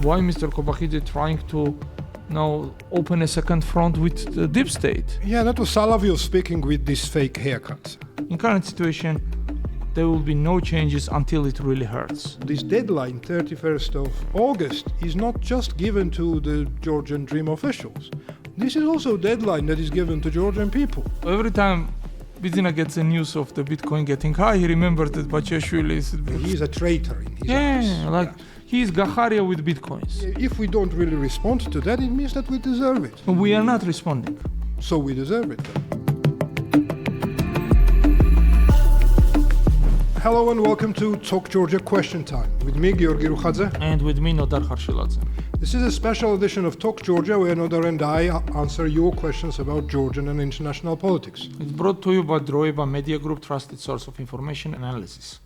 Why Mr. Bachiashvili trying to now open a second front with the deep state? Yeah, that was Salavio speaking with this fake haircut. In current situation, there will be no changes until it really hurts. This deadline, 31st of August, is not just given to the Georgian Dream officials. This is also a deadline that is given to Georgian people. Every time Bidzina gets the news of the Bitcoin getting high, he remembers that Bachiashvili is... He's a traitor in his eyes. He's Gaharia with Bitcoins. If we don't really respond to that, it means that we deserve it. We are not responding. So we deserve it then. Hello and welcome to Talk Georgia Question Time with me, Giorgi Rukhadze. And with me, Nodar Kharshiladze. This is a special edition of Talk Georgia where Nodar and I answer your questions about Georgian and international politics. It's brought to you by Droeba Media Group, trusted source of information and analysis.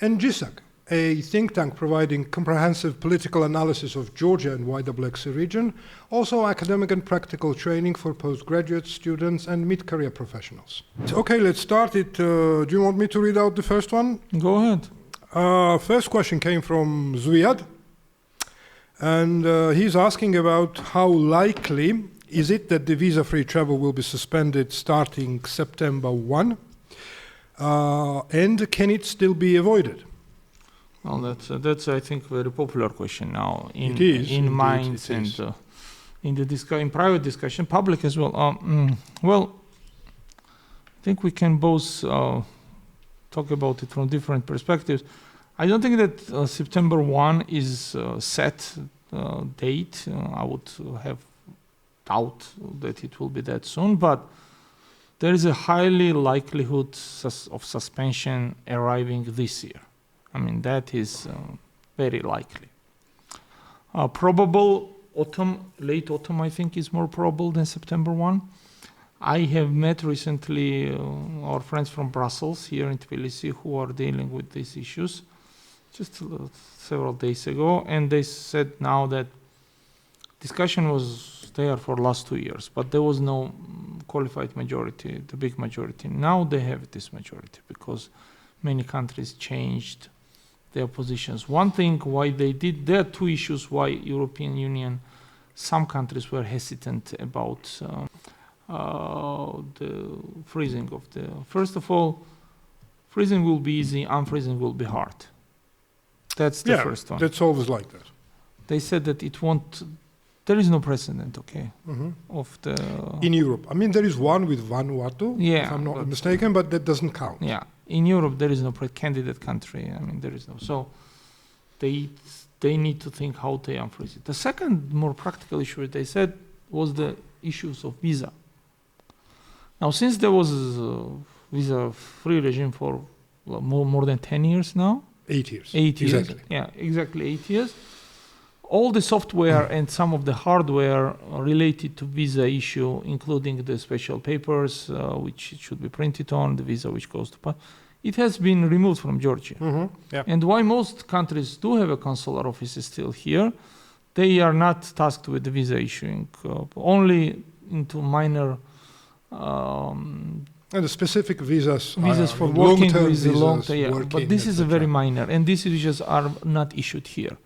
And GISAG, a think tank providing comprehensive political analysis of Georgia and wider Black Sea region, also academic and practical training for postgraduate students and mid-career professionals. Okay, let's start it. Do you want me to read out the first one? Go ahead. First question came from Zviad, and he's asking about how likely is it that the visa-free travel will be suspended starting September 1, and can it still be avoided? Well, that's I think very popular question now in minds and in private discussion, public as well. Well, I think we can both talk about it from different perspectives. I don't think that September 1 is a set date. I would have doubt that it will be that soon, but there is a highly likelihood of suspension arriving this year. I mean, that is very likely. Probable autumn, late autumn, I think, is more probable than September 1. I have met recently our friends from Brussels here in Tbilisi who are dealing with these issues just several days ago, and they said now that discussion was there for the last 2 years, but there was no qualified majority, the big majority. Now they have this majority because many countries changed their positions. One thing why they did, there are two issues why European Union, some countries were hesitant about the freezing of the, first of all, freezing will be easy, unfreezing will be hard. That's the first one. That's always like that. They said that it won't, there is no precedent, of the... In Europe. I mean, there is one with Vanuatu, if I'm not mistaken, but that doesn't count. Yeah. In Europe, there is no candidate country. I mean, there is no. So they need to think how they unfreeze it. The second more practical issue they said was the issues of visa. Now, since there was a visa-free regime for more than 10 years now. 8 years. 8 years. Exactly. Yeah, exactly 8 years. All the software and some of the hardware related to visa issue, including the special papers which it should be printed on, the visa which goes to it has been removed from Georgia. And why most countries do have a consular office still here, they are not tasked with the visa issuing, only into minor and the specific visas for working with long-term, but this is a very minor, and these visas are not issued here.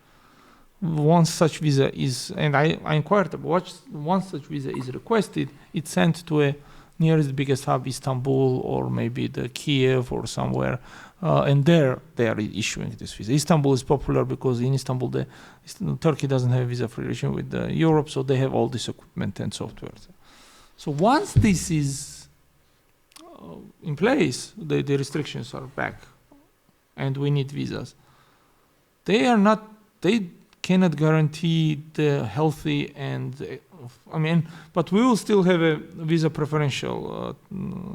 Once such visa is, and I inquired about, once such visa is requested, it's sent to a nearest biggest hub, Istanbul or maybe the Kiev or somewhere, and there they are issuing this visa. Istanbul is popular because in Istanbul, Turkey doesn't have a visa-free regime with Europe, so they have all this equipment and software. So once this is in place, the restrictions are back, and we need visas. They cannot guarantee the healthy and but we will still have a visa preferential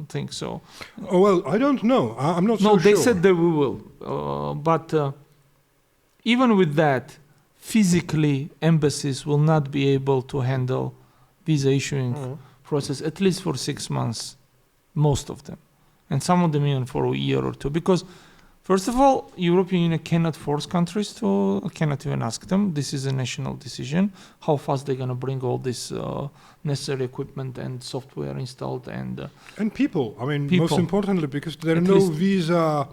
thing. So, well, I don't know. I'm not so sure. No, they said that we will, but even with that, physically embassies will not be able to handle visa issuing process at least for 6 months, most of them, and some of them even for a year or two, because. First of all, European Union cannot force countries cannot even ask them. This is a national decision, how fast they're going to bring all this necessary equipment and software installed and people. I mean, most importantly, because there are no visa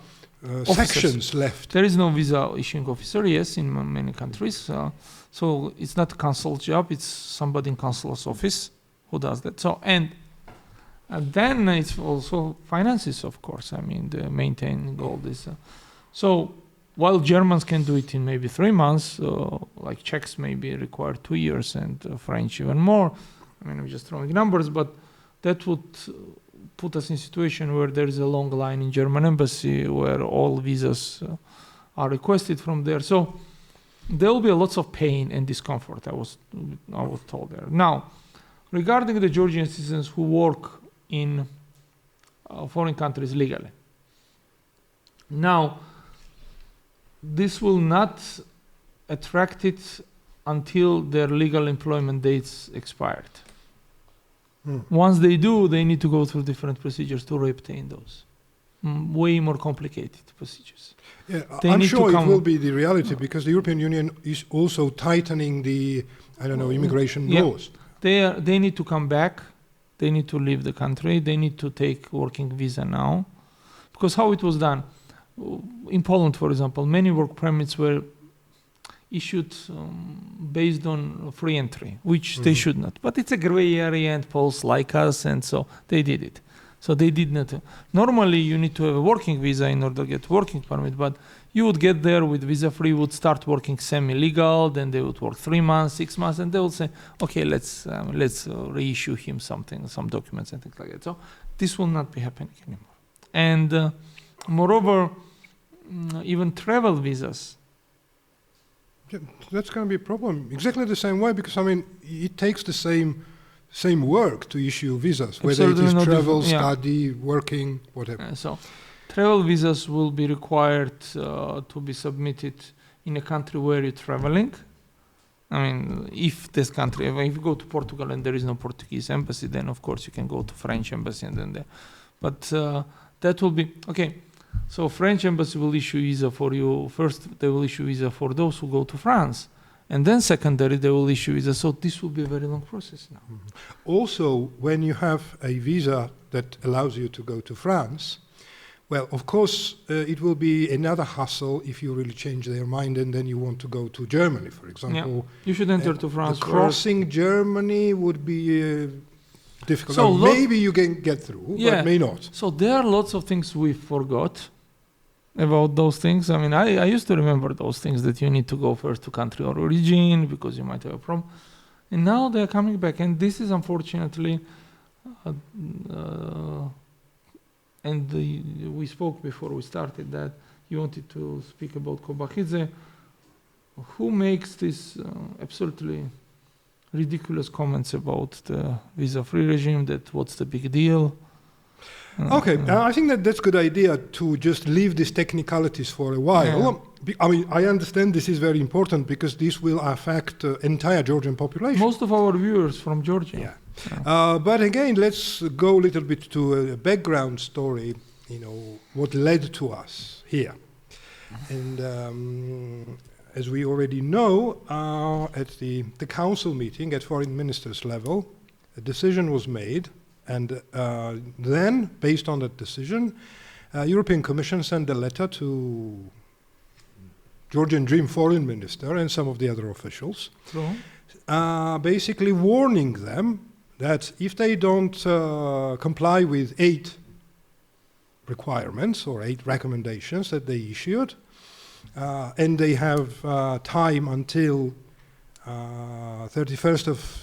sections left. There is no visa issuing officer, yes, in many countries. So it's not a consul job, it's somebody in consul's office who does that. So, and then it's also finances, of course. I mean, the maintaining all this. So while Germans can do it in maybe 3 months, like Czechs maybe require 2 years, and French even more. I mean, I'm just throwing numbers, but that would put us in a situation where there is a long line in German embassy where all visas are requested from there. So there will be lots of pain and discomfort, I was told there. Now, regarding the Georgian citizens who work in foreign countries legally. Now, this will not attract it until their legal employment dates expired. Once they do, they need to go through different procedures to reobtain those. Way more complicated procedures. Yeah, I'm sure it will be the reality because the European Union is also tightening the, immigration laws. They need to come back. They need to leave the country. They need to take working visa now. Because how it was done, in Poland, for example, many work permits were issued based on free entry, which they should not. But it's a gray area and Poles like us, and so they did it. So they did not. Normally, you need to have a working visa in order to get working permit, but you would get there with visa free, would start working semi-legal, then they would work 3 months, 6 months, and they would say, okay, let's reissue him something, some documents and things like that. So this will not be happening anymore. And moreover, even travel visas. Yeah, that's going to be a problem. Exactly the same way, because it takes the same work to issue visas, whether it is travel, study, working, whatever. So travel visas will be required to be submitted in a country where you're traveling. I mean, if this country, if you go to Portugal and there is no Portuguese embassy, then of course you can go to French embassy and then there. But that will be, okay. So French embassy will issue visa for you. First, they will issue visa for those who go to France. And then secondary, they will issue visa. So this will be a very long process now. Also, when you have a visa that allows you to go to France, well, of course, it will be another hassle if you really change their mind and then you want to go to Germany, for example. You should enter to France. Crossing Germany would be difficult. So maybe you can get through, but may not. So there are lots of things we forgot about those things. I mean, I used to remember those things, that you need to go first to country of origin because you might have a problem. And now they're coming back. And this is unfortunately, we spoke before we started that you wanted to speak about Bachiashvili, who makes this absolutely ridiculous comments about the visa-free regime, that what's the big deal. Okay, I think that's a good idea to just leave these technicalities for a while. I mean, I understand this is very important because this will affect entire Georgian population. Most of our viewers from Georgia. But again, let's go a little bit to a background story, what led to us here. And as we already know, at the council meeting at foreign ministers level, a decision was made. And then, based on that decision, European Commission sent a letter to Georgian Dream foreign minister and some of the other officials, basically warning them that if they don't comply with 8 requirements or 8 recommendations that they issued, and they have time until 31st of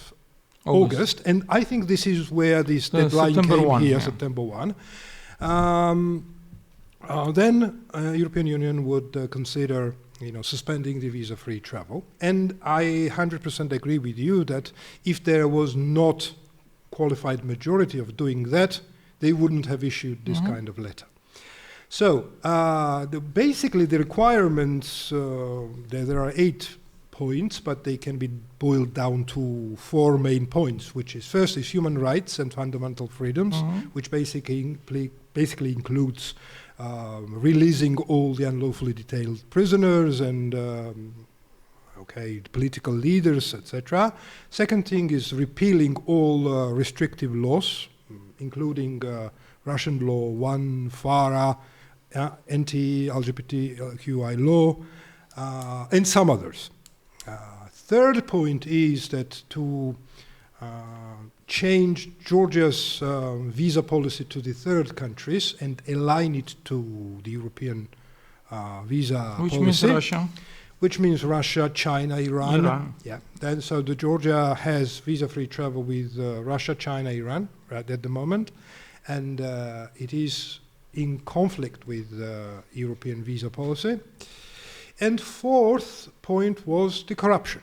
August, and I think this is where this deadline came here, September 1. Then European Union would consider, suspending the visa-free travel. And I 100% agree with you that if there was not qualified majority of doing that, they wouldn't have issued this kind of letter. So basically the requirements, there are 8 points, but they can be boiled down to 4 main points, which is first is human rights and fundamental freedoms, which basically includes releasing all the unlawfully detained prisoners and political leaders, etc. Second thing is repealing all restrictive laws, including Russian law 1, FARA, anti-LGBTQI law, and some others. Third point is that to change Georgia's visa policy to the third countries and align it to the European visa Which policy. means Russia. Which means Russia, China, Iran. Iran. Yeah. Then, so the Georgia has visa-free travel with Russia, China, Iran right at the moment, and it is in conflict with European visa policy. And fourth point was the corruption.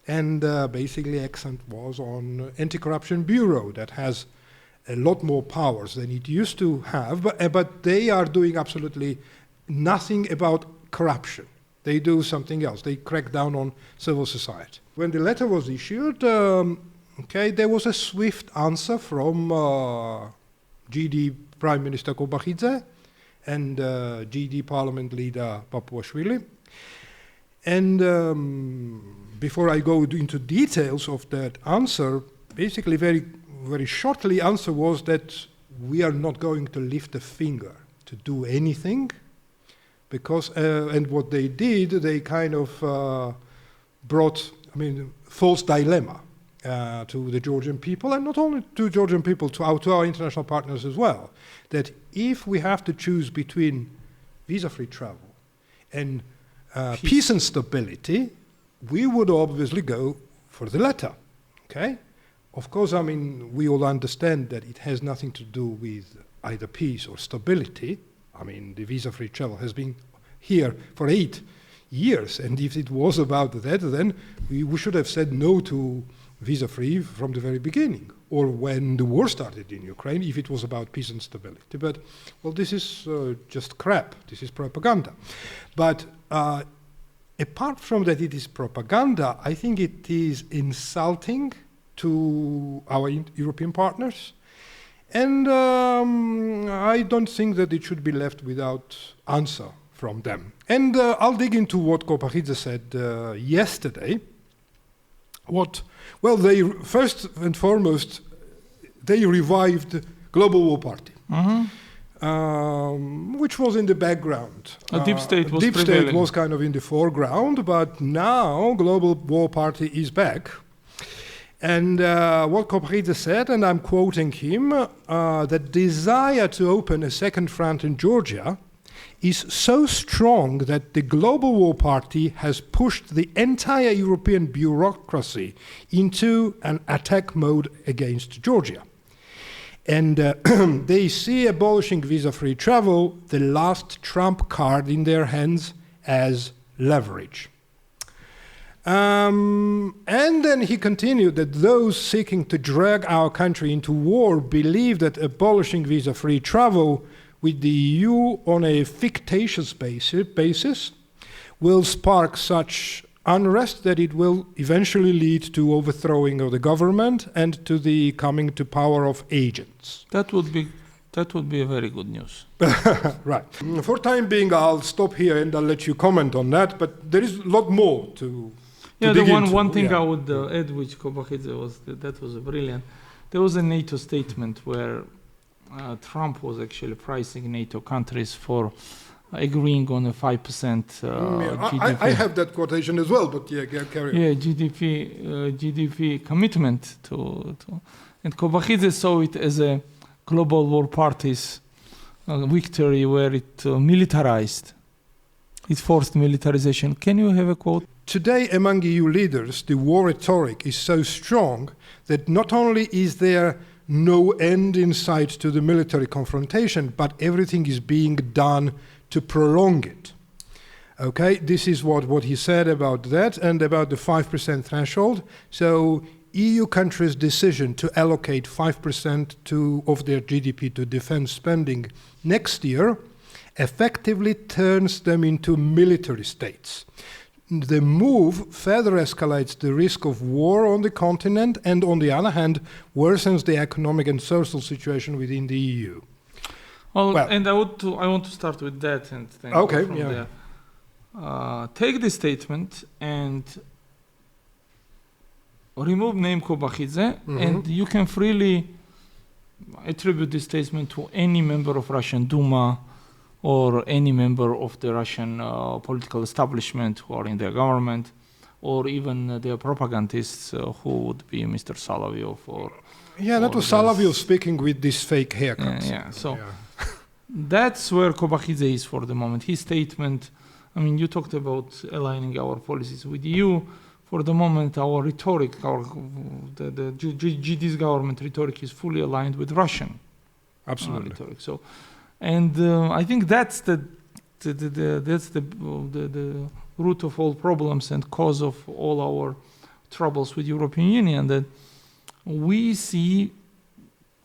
And basically accent was on Anti-Corruption Bureau that has a lot more powers than it used to have, but they are doing absolutely nothing about corruption. They do something else. They crack down on civil society. When the letter was issued, there was a swift answer from GD Prime Minister Rukhadze and GD Parliament leader Bachiashvili. And before I go into details of that answer, basically very, very shortly answer was that we are not going to lift a finger to do anything, because, and what they did, they kind of brought, false dilemma to the Georgian people, and not only to Georgian people, to our international partners as well, that if we have to choose between visa-free travel and peace and stability, we would obviously go for the latter, okay? Of course, we all understand that it has nothing to do with either peace or stability. The visa-free travel has been here for 8 years, and if it was about that, then we should have said no to visa-free from the very beginning, or when the war started in Ukraine, if it was about peace and stability. But, well, this is just crap. This is propaganda. But apart from that it is propaganda, I think it is insulting to our European partners. And I don't think that it should be left without answer from them. And I'll dig into what Rukhadze said yesterday. They first and foremost, they revived Global War Party, which was in the background. A deep state was deep prevailing. State was kind of in the foreground, but now Global War Party is back. And what Rukhadze said, and I'm quoting him, the desire to open a second front in Georgia is so strong that the Global War Party has pushed the entire European bureaucracy into an attack mode against Georgia. And they see abolishing visa-free travel, the last trump card in their hands, as leverage. And then he continued that those seeking to drag our country into war believe that abolishing visa-free travel with the EU on a fictitious basis will spark such unrest that it will eventually lead to overthrowing of the government and to the coming to power of agents. That would be a very good news. Right. For time being, I'll stop here and I'll let you comment on that, but there is a lot more to the one thing I would add, which Rukhadze was, that was brilliant. There was a NATO statement where Trump was actually pricing NATO countries for agreeing on a 5% GDP. I have that quotation as well, but carry on. Yeah, GDP commitment to and Rukhadze saw it as a global war party's victory where it militarized. It forced militarization. Can you have a quote? Today, among EU leaders, the war rhetoric is so strong that not only is there no end in sight to the military confrontation, but everything is being done to prolong it. Okay, this is what he said about that and about the 5% threshold. So EU countries' decision to allocate 5% of their GDP to defense spending next year effectively turns them into military states. The move further escalates the risk of war on the continent and, on the other hand, worsens the economic and social situation within the EU. Well, and I want to start with that and then go from there. Take this statement and remove name Rukhadze, and you can freely attribute this statement to any member of Russian Duma or any member of the Russian political establishment who are in their government, or even their propagandists who would be Mr. Solovyov or... Yeah, that was Solovyov speaking with this fake haircut. So that's where Kobakhidze is for the moment. His statement, I mean, you talked about aligning our policies with EU. For the moment, our rhetoric, the GD's government rhetoric is fully aligned with Russian rhetoric. So, and I think that's the root of all problems and cause of all our troubles with European Union. That we see,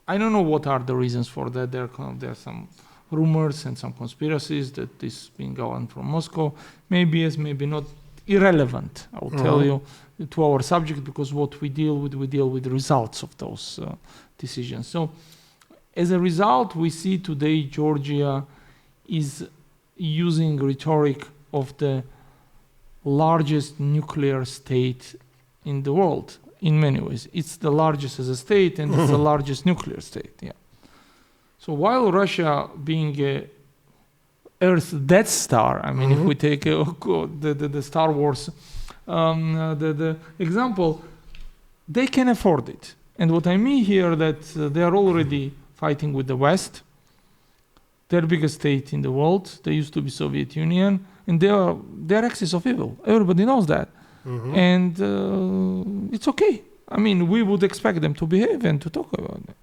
I don't know what are the reasons for that. There are some rumors and some conspiracies that this is being governed from Moscow. Maybe yes, maybe not. Irrelevant, I will tell you, to our subject, because what we deal with the results of those decisions. So, as a result, we see today Georgia is using rhetoric of the largest nuclear state in the world. In many ways, it's the largest as a state, and it's the largest nuclear state. Yeah. So while Russia being a Earth's Death Star, I mean, if we take the Star Wars the example, they can afford it. And what I mean here that they are already fighting with the West. They're the biggest state in the world. They used to be Soviet Union, and they're axis of evil. Everybody knows that. And it's okay. I mean, we would expect them to behave and to talk about it.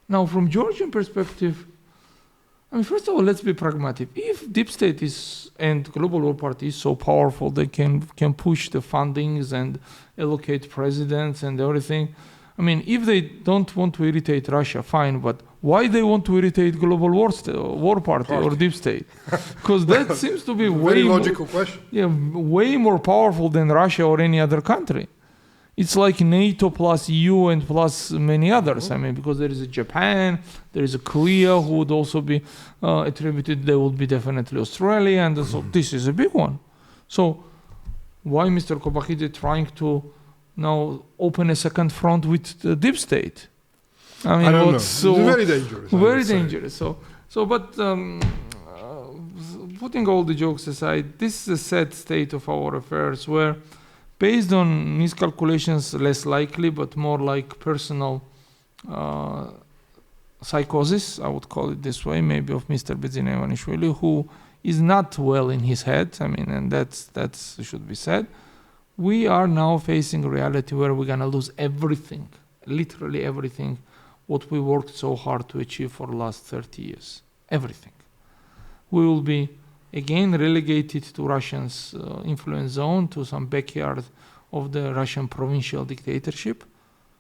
Now, from Georgian perspective, I mean, first of all, let's be pragmatic. If deep state is and global war party is so powerful, they can push the fundings and allocate presidents and everything. I mean, if they don't want to irritate Russia, fine. But why they want to irritate global war party or deep state? Because that seems to be very logical question. Yeah, way more powerful than Russia or any other country. It's like NATO plus EU and plus many others. I mean, because there is a Japan, there is a Korea who would also be attributed. There would be definitely Australia, and so this is a big one. So why Mr. Kobakhidze trying to now open a second front with the deep state? I mean, I don't know. It's very dangerous. Very dangerous. But putting all the jokes aside, this is a sad state of our affairs where, based on miscalculations, less likely, but more like personal psychosis, I would call it this way, maybe of Mr. Bidzina, who is not well in his head. I mean, and that's should be said. We are now facing a reality where we're gonna lose everything, literally everything, what we worked so hard to achieve for the last 30 years. Everything. We will be again relegated to Russians' influence zone, to some backyard of the Russian provincial dictatorship,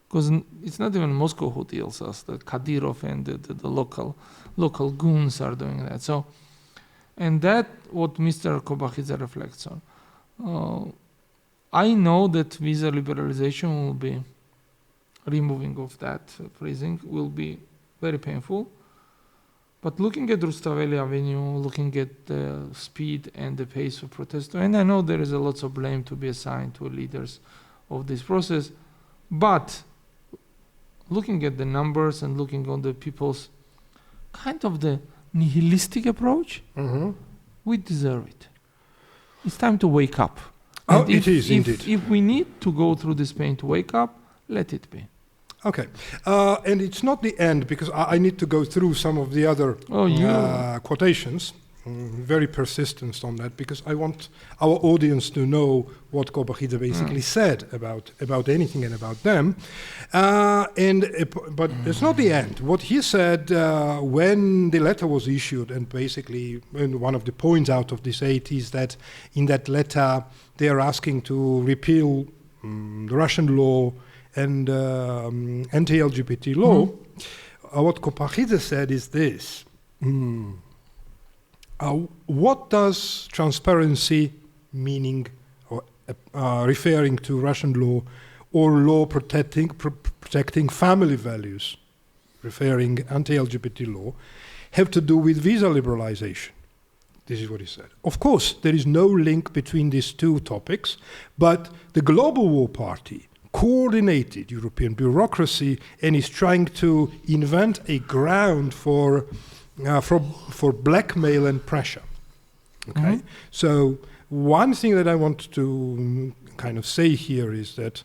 because it's not even Moscow who deals us. The Kadyrov and the local goons are doing that. So, and that what Mr. Kobakhidze reflects on. I know that visa liberalization will be removing of that freezing will be very painful. But looking at Rustaveli Avenue, looking at the speed and the pace of protest, and I know there is a lot of blame to be assigned to leaders of this process, but looking at the numbers and looking on the people's kind of the nihilistic approach, we deserve it. It's time to wake up. Oh, it is indeed. If we need to go through this pain to wake up, let it be. Okay, and it's not the end, because I need to go through some of the other quotations. Very persistent on that, because I want our audience to know what Kobakhidze basically said about anything and about them. But it's not the end. What he said when the letter was issued, and basically one of the points out of this 8 is that in that letter they are asking to repeal the Russian law and anti-LGBT law. What Kobakhidze said is this. What does transparency meaning, or referring to Russian law, or law protecting family values, referring anti-LGBT law, have to do with visa liberalization? This is what he said. Of course, there is no link between these two topics, but the Global War Party coordinated European bureaucracy and is trying to invent a ground for for blackmail and pressure. Okay, so one thing that I want to kind of say here is that,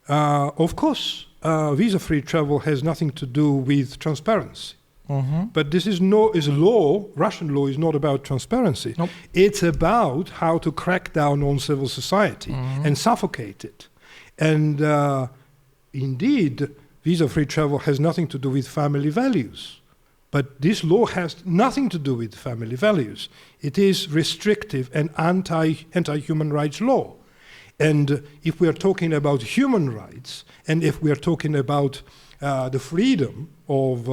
of course, visa-free travel has nothing to do with transparency. But this is law. Russian law is not about transparency. Nope. It's about how to crack down on civil society and suffocate it. And indeed, visa-free travel has nothing to do with family values. But this law has nothing to do with family values. It is restrictive and anti-human rights law. And if we are talking about human rights, and if we are talking about the freedom of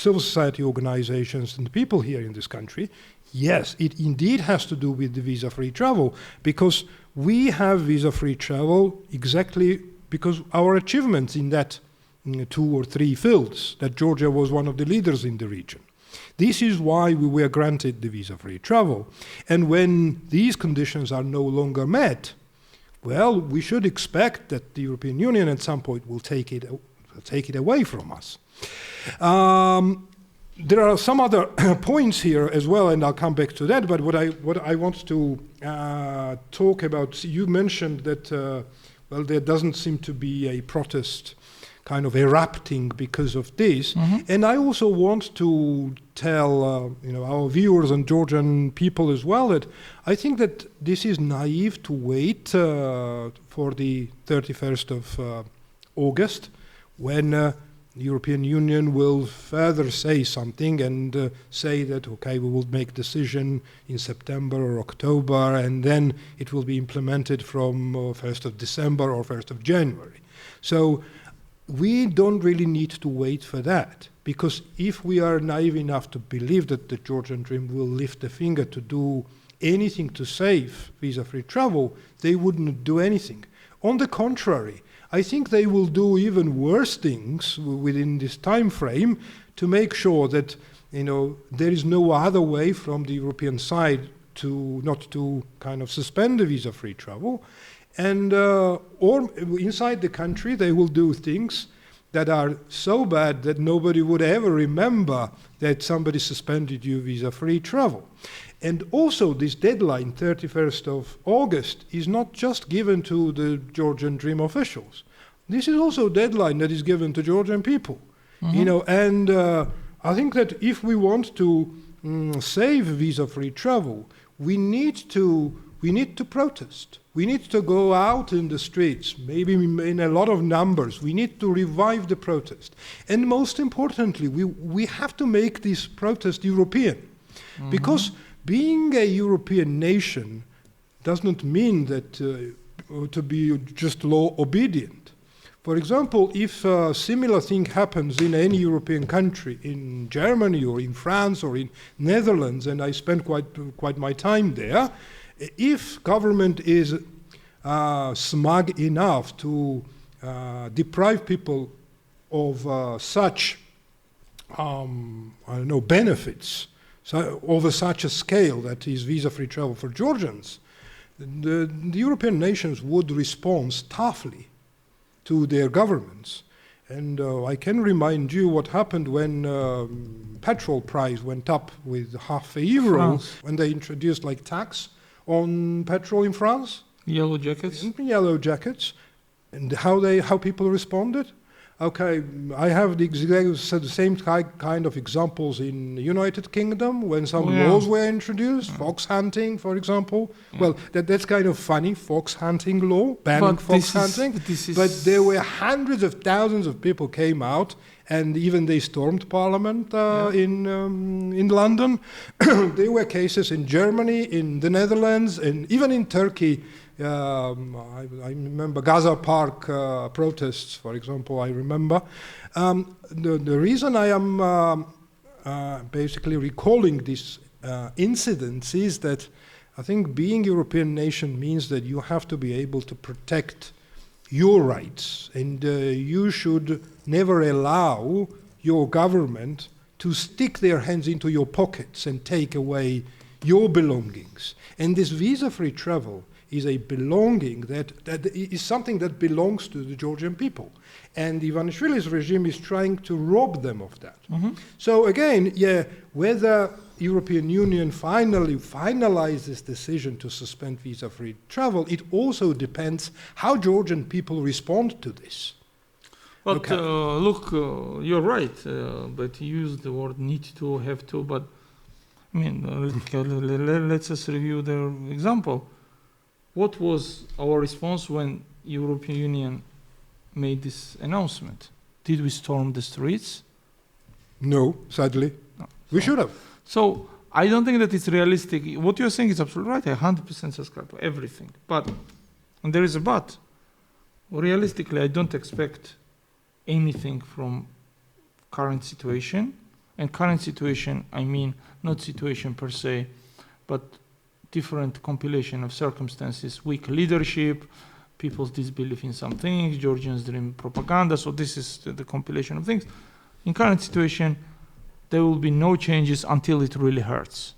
civil society organizations and people here in this country, yes, it indeed has to do with the visa-free travel, because we have visa-free travel exactly because our achievements in that 2 or 3 fields, that Georgia was one of the leaders in the region. This is why we were granted the visa-free travel. And when these conditions are no longer met, well, we should expect that the European Union at some point will take it away from us. There are some other points here as well, and I'll come back to that. But what I want to talk about, you mentioned that well, there doesn't seem to be a protest kind of erupting because of this, and I also want to tell our viewers and Georgian people as well that I think that this is naive to wait for the 31st of August, when the European Union will further say something and say that, okay, we will make decision in September or October, and then it will be implemented from 1st of December or 1st of January. So we don't really need to wait for that, because if we are naive enough to believe that the Georgian Dream will lift a finger to do anything to save visa-free travel, they wouldn't do anything. On the contrary, I think they will do even worse things within this time frame to make sure that there is no other way from the European side to not to kind of suspend the visa-free travel. And or inside the country, they will do things that are so bad that nobody would ever remember that somebody suspended you visa-free travel. And also this deadline, 31st of August, is not just given to the Georgian Dream officials. This is also a deadline that is given to Georgian people. And I think that if we want to save visa-free travel, we need to protest. We need to go out in the streets, maybe in a lot of numbers. We need to revive the protest. And most importantly, we have to make this protest European. Because being a European nation does not mean that to be just law obedient. For example, if a similar thing happens in any European country, in Germany or in France or in Netherlands, and I spent quite my time there, if government is smug enough to deprive people of such benefits over such a scale that is visa-free travel for Georgians, the European nations would respond toughly to their governments. And I can remind you what happened when petrol price went up with €0.50 when they introduced tax on petrol in France. Yellow jackets. Yellow jackets. And how people responded. Okay, I have the same kind of examples in the United Kingdom when some laws were introduced, fox hunting, for example. Well, that's kind of funny, fox hunting law, banning fox hunting. But there were hundreds of thousands of people came out, and even they stormed Parliament in London. There were cases in Germany, in the Netherlands, and even in Turkey. I remember Gaza Park protests, for example, I remember. The reason I am basically recalling these incidents is that I think being European nation means that you have to be able to protect your rights, and you should never allow your government to stick their hands into your pockets and take away your belongings. And this visa-free travel is a belonging that is something that belongs to the Georgian people. And Ivanishvili's regime is trying to rob them of that. So again, whether European Union finally finalizes decision to suspend visa-free travel, it also depends how Georgian people respond to this. But look, you're right, but you use the word need to, have to, but I mean, let's just review the example. What was our response when European Union made this announcement? Did we storm the streets? No, sadly. No. We should have. So I don't think that it's realistic. What you're saying is absolutely right. I 100% subscribe to everything. But, and there is a but, realistically, I don't expect anything from current situation. And current situation, I mean not situation per se, but different compilation of circumstances, weak leadership, people's disbelief in some things, Georgian Dream propaganda. So this is the compilation of things. In current situation, there will be no changes until it really hurts.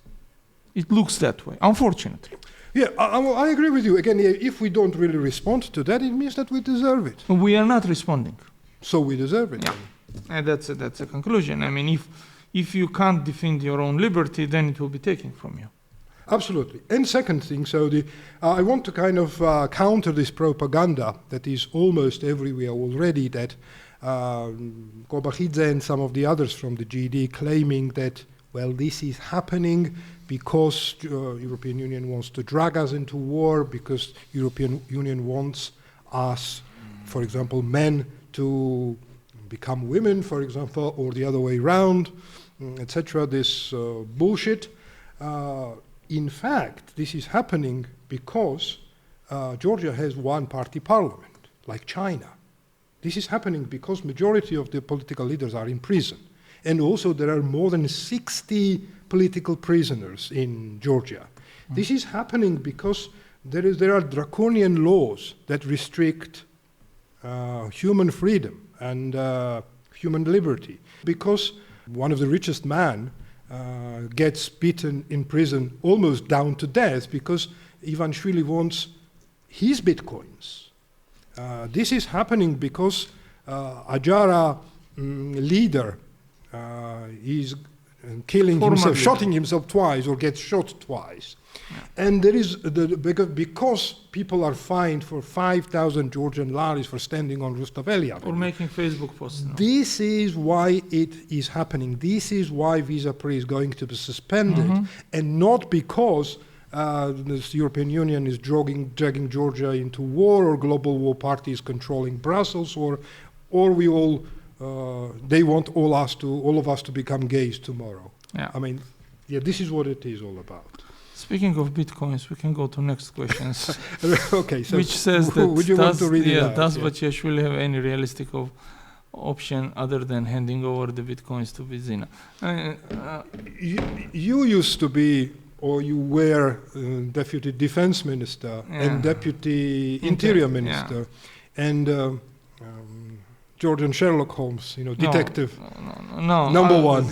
It looks that way, unfortunately. Yeah, I agree with you. Again, if we don't really respond to that, it means that we deserve it. We are not responding. So we deserve it. Yeah. And that's a conclusion. I mean, if you can't defend your own liberty, then it will be taken from you. Absolutely. And second thing, so I want to kind of counter this propaganda that is almost everywhere already, that Rukhadze and some of the others from the GD claiming that, well, this is happening because European Union wants to drag us into war, because European Union wants us, for example, men to become women, for example, or the other way around, etc. This bullshit. In fact, this is happening because Georgia has one-party parliament, like China. This is happening because majority of the political leaders are in prison. And also there are more than 60 political prisoners in Georgia. This is happening because there are draconian laws that restrict human freedom and human liberty. Because one of the richest men gets beaten in prison almost down to death because Ivanishvili wants his bitcoins. This is happening because Ajara leader is killing himself, shooting himself twice, or gets shot twice. Yeah. And there is because people are fined for 5,000 Georgian laris for standing on Rustaveli Avenue. Or making Facebook posts. No. This is why it is happening. This is why visa-free is going to be suspended, and not because the European Union is dragging Georgia into war, or global war party is controlling Brussels, or we all they want all of us to become gays tomorrow. Yeah. I mean, yeah, this is what it is all about. Speaking of bitcoins, we can go to next questions. Okay, so which says that would you want to read it out? Does Bachiashvili have any realistic option other than handing over the bitcoins to Bidzina? You used to be, or you were, deputy defense minister and deputy interior minister, and Georgian Sherlock Holmes, detective. No. Number one.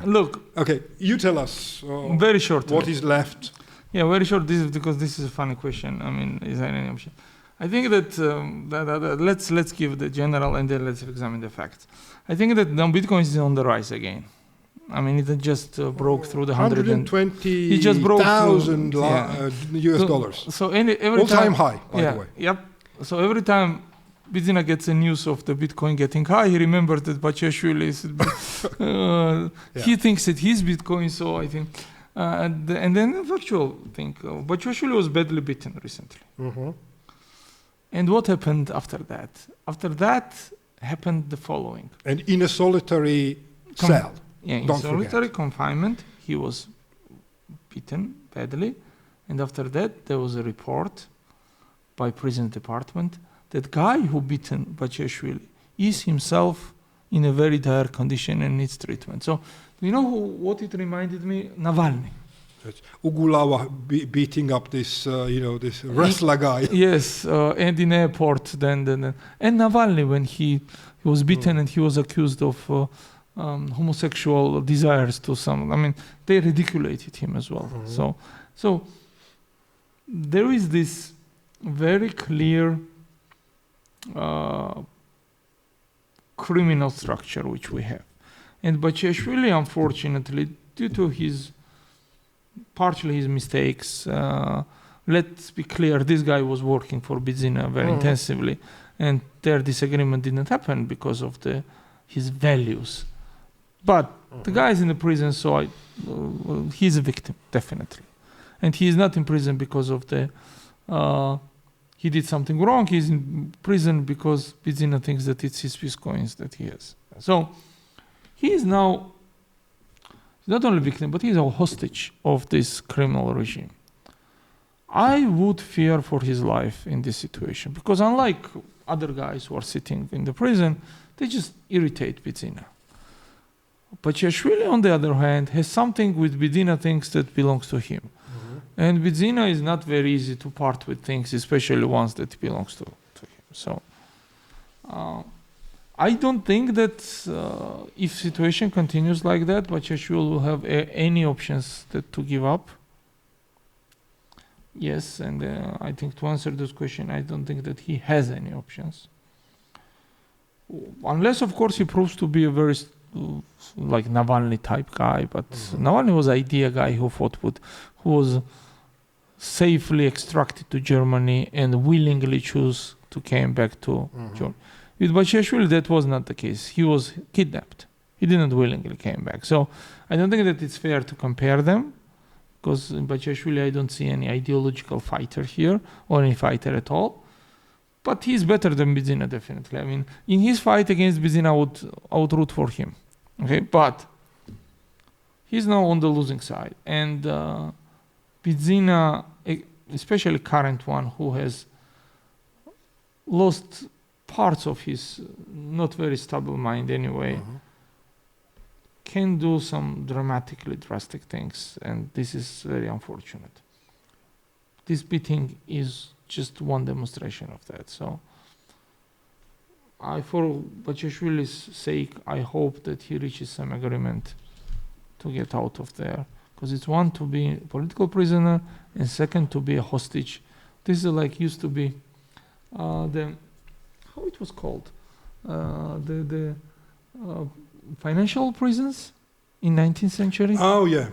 Look. Okay, you tell us. Very short. What is left? Yeah, very short. Because this is a funny question. I mean, is there any option? I think that let's give the general and then let's examine the facts. I think that now Bitcoin is on the rise again. I mean, it just broke through the 120,000 it just broke US dollars. So every all-time high, by the way. Yep. So every time Bidzina gets a news of the Bitcoin getting high, he remembers that Bachiashvili is, he thinks that he's Bitcoin, so I think, and then the factual thing, Bachiashvili was badly beaten recently. And what happened after that? After that happened the following. And in a solitary cell. Yeah, in solitary confinement, he was beaten badly. And after that, there was a report by prison department that guy who beaten Bachiashvili is himself in a very dire condition and needs treatment. So, you know what it reminded me? Navalny. Ugulava beating up this, this wrestler guy. Yes, and in airport then. And Navalny, when he was beaten and he was accused of homosexual desires to some, I mean, they ridiculated him as well. So there is this very clear criminal structure which we have. And Bachiashvili, unfortunately, due to partially his mistakes, let's be clear, this guy was working for Bidzina very intensively, and their disagreement didn't happen because of his values. But the guy is in the prison, so he's a victim, definitely. And he is not in prison because of he did something wrong. He's in prison because Bidzina thinks that it's his Bitcoins that he has. So he is now not only victim, but he is a hostage of this criminal regime. I would fear for his life in this situation, because unlike other guys who are sitting in the prison, they just irritate Bidzina. Bachiashvili, on the other hand, has something with Bidzina things that belongs to him. And Bidzina is not very easy to part with things, especially ones that belongs to him. So I don't think that if situation continues like that, Bachiashvili will have any options to give up. Yes, and I think to answer this question, I don't think that he has any options. Unless, of course, he proves to be a very like Navalny type guy, but Navalny was an idea guy who was safely extracted to Germany and willingly chose to came back to Germany. With Bachiashvili, that was not the case. He was kidnapped. He didn't willingly came back. So I don't think that it's fair to compare them, because in Bachiashvili I don't see any ideological fighter here, or any fighter at all. But he's better than Bidzina, definitely. I mean, in his fight against Bidzina, I would root for him. Okay, but he's now on the losing side. And Bidzina, especially current one, who has lost parts of his not very stable mind anyway, can do some dramatically drastic things, and this is very unfortunate. This beating is just one demonstration of that. So for Bachiashvili's sake, I hope that he reaches some agreement to get out of there, because it's one, to be a political prisoner, and second, to be a hostage. This is like used to be how it was called, the financial prisons in 19th century. Oh yeah.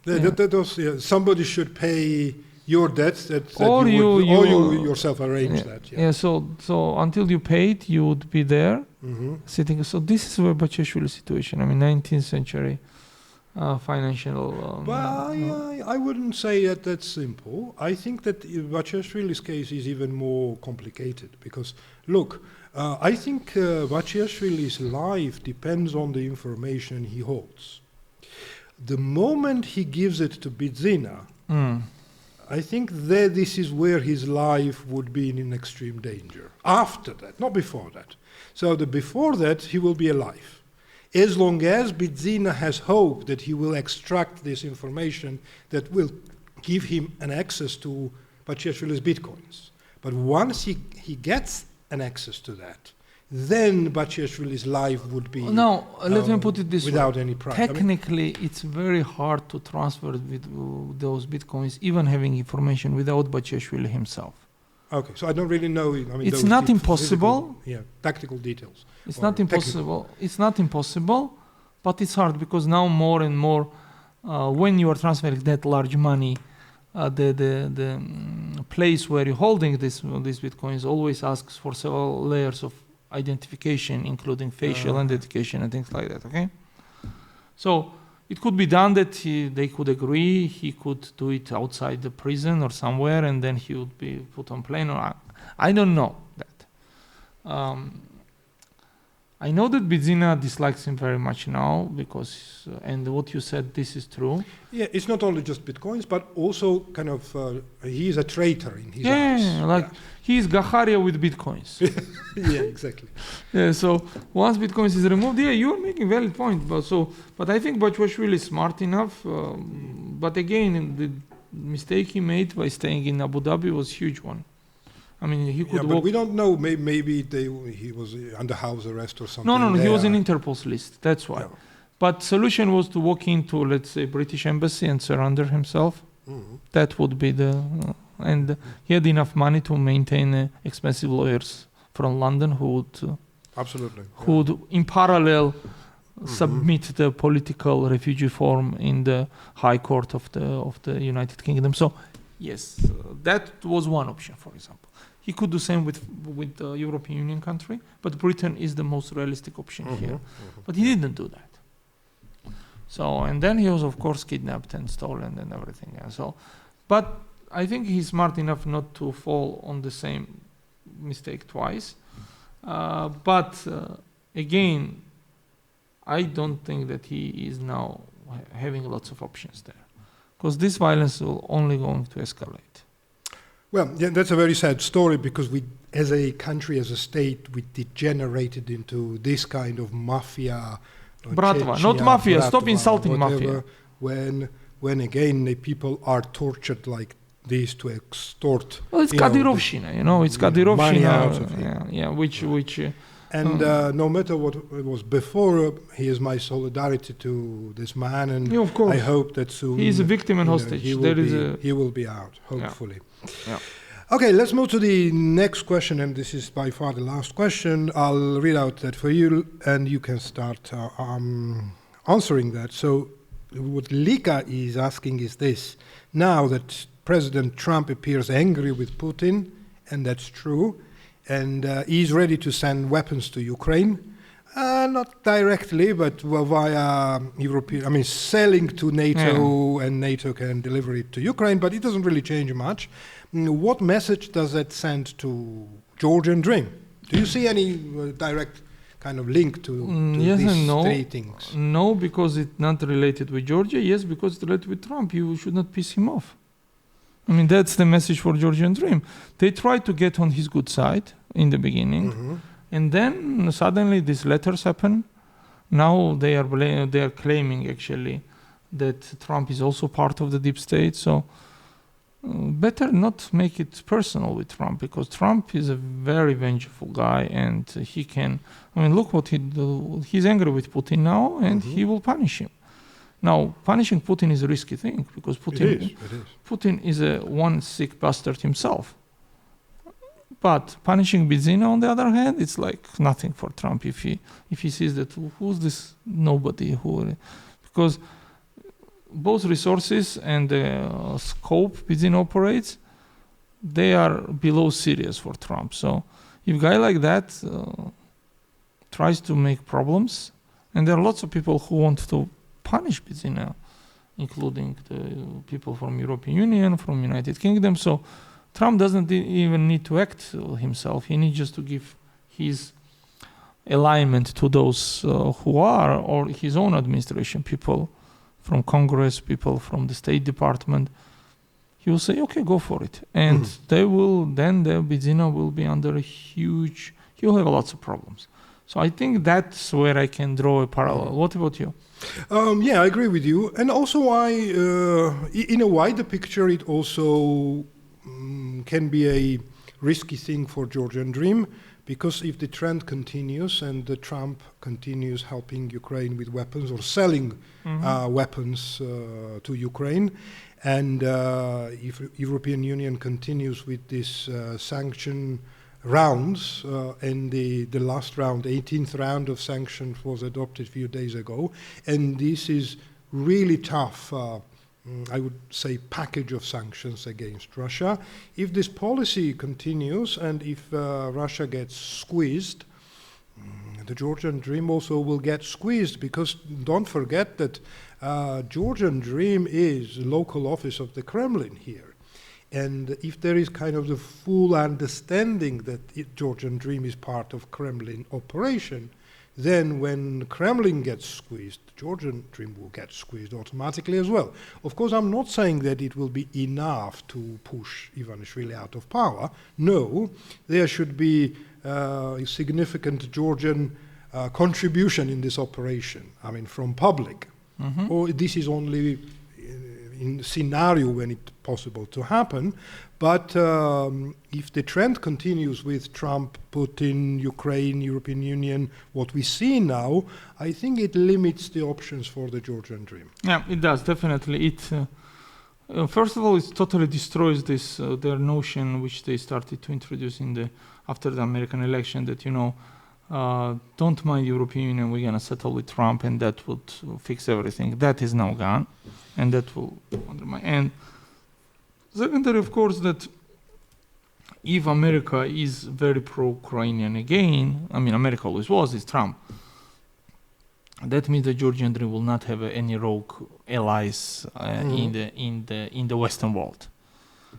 That was, somebody should pay your debts or you yourself arrange that. So until you paid, you would be there sitting. So this is a Bachiashvili situation. I mean, 19th century financial. I wouldn't say that that's simple. I think that Bachiashvili's case is even more complicated, because look, I think Bachiashvili's life depends on the information he holds. The moment he gives it to Bidzina, I think that this is where his life would be in extreme danger. After that, not before that. So before that, he will be alive. As long as Bidzina has hope that he will extract this information that will give him an access to Bachiashvili's bitcoins. But once he gets an access to that, then Bachiashvili's life would be let me put it this without way. Any price. Technically, it's very hard to transfer with those bitcoins, even having information, without Bachiashvili himself. Okay, so I don't really know. I mean, it's not impossible. Tactical details. It's not impossible. It's not impossible, but it's hard, because now more and more, when you are transferring that large money, the place where you're holding these bitcoins always asks for several layers of identification, including facial identification and things like that. Okay, so it could be done that they could agree. He could do it outside the prison or somewhere, and then he would be put on plane. Or I don't know that. I know that Bidzina dislikes him very much now, because, and what you said, this is true. Yeah, it's not only just bitcoins, but also kind of, he is a traitor in his eyes. He is Gacharia with bitcoins. Yeah, exactly. So once bitcoins is removed, you're making valid point. But I think Bachiashvili is smart enough. But again, the mistake he made by staying in Abu Dhabi was a huge one. I mean, he could walk. But we don't know. Maybe he was under house arrest or something. No, he was in Interpol's list. That's why. Yeah. But solution was to walk into, let's say, British embassy and surrender himself. That would be the. and he had enough money to maintain expensive lawyers from London who would in parallel submit the political refugee form in the High Court of the United Kingdom. So yes, that was one option, for example. He could do same with the European Union country, but Britain is the most realistic option here. But he didn't do that. So, and then he was of course kidnapped and stolen and everything. Yeah. So, but I think he's smart enough not to fall on the same mistake twice. But again, I don't think that he is now having lots of options there, because this violence will only going to escalate. Well, yeah, that's a very sad story, because we, as a country, as a state, we degenerated into this kind of mafia. Bratva, not mafia. Bratva, Stop insulting whatever, mafia. When again the people are tortured like this to extort. Well, it's Kadyrovщina, it's Kadyrovщina. Which. And no matter what it was before, here's my solidarity to this man, and of course. I hope that soon he is a victim and hostage. He will be out, hopefully. Yeah. Okay, let's move to the next question, and this is by far the last question. I'll read out that for you, and you can start answering that. So what LIka is asking is this: now that President Trump appears angry with Putin, and that's true, and he's ready to send weapons to Ukraine, not directly, but via European, selling to NATO, and NATO can deliver it to Ukraine, but it doesn't really change much. What message does that send to Georgian Dream? Do you see any direct kind of link to yes these and no. three things? No, because it's not related with Georgia. Yes, because it's related with Trump. You should not piss him off. That's the message for Georgian Dream. They try to get on his good side in the beginning, and then suddenly these letters happen. Now they are claiming actually that Trump is also part of the deep state. So better not make it personal with Trump, because Trump is a very vengeful guy, and he can. Look what he do. He's angry with Putin now, and he will punish him. Now, punishing Putin is a risky thing, because Putin is a one sick bastard himself. But punishing Bidzina, on the other hand, it's like nothing for Trump if he sees that who's this nobody because both resources and the scope Bidzina operates, they are below serious for Trump. So if a guy like that tries to make problems, and there are lots of people who want to punish Bidzina, including the people from European Union, from United Kingdom. So Trump doesn't even need to act himself. He needs just to give his alignment to those who are, or his own administration, people from Congress, people from the State Department. He will say, okay, go for it. And the Bidzina will be under a huge, he'll have lots of problems. So I think that's where I can draw a parallel. What about you? I agree with you. And also in a wider picture, it also can be a risky thing for Georgian Dream, because if the trend continues and Trump continues helping Ukraine with weapons or selling weapons to Ukraine, and if European Union continues with this sanction rounds, and the last round, 18th round of sanctions was adopted a few days ago, and this is really tough, I would say, package of sanctions against Russia. If this policy continues and if Russia gets squeezed, the Georgian Dream also will get squeezed, because don't forget that Georgian Dream is the local office of the Kremlin here. And if there is kind of the full understanding that Georgian Dream is part of Kremlin operation, then when Kremlin gets squeezed, Georgian Dream will get squeezed automatically as well. Of course, I'm not saying that it will be enough to push Ivanishvili out of power. No, there should be a significant Georgian contribution in this operation, from public. Or this is only in scenario when it's possible to happen. But if the trend continues with Trump, Putin, Ukraine, European Union, what we see now, I think it limits the options for the Georgian Dream. Yeah, it does, definitely. First of all, it totally destroys this their notion, which they started to introduce after the American election, that don't mind European Union, we're gonna settle with Trump, and that would fix everything. That is now gone, and that will undermine. And secondary, of course, that if America is very pro-Ukrainian again, I mean, America always was, it's Trump. That means the Georgian Dream will not have any rogue allies in the Western world,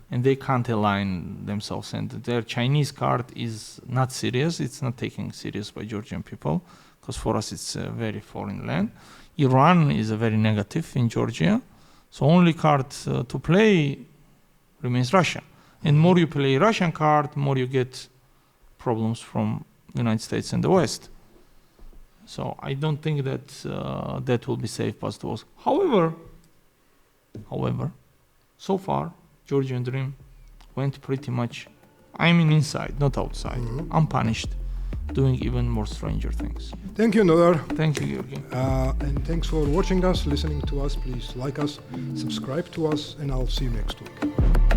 and they can't align themselves. And their Chinese card is not serious; it's not taken serious by Georgian people, because for us it's a very foreign land. Iran is a very negative in Georgia, so only card to play remains Russia. And more you play Russian card, more you get problems from the United States and the West. So I don't think that that will be safe path to us. However, so far, Georgian Dream went pretty much, I mean inside, not outside, unpunished, doing even more stranger things. Thank you, Nodar. Thank you, Georgi. And thanks for watching us, listening to us. Please like us, subscribe to us, and I'll see you next week.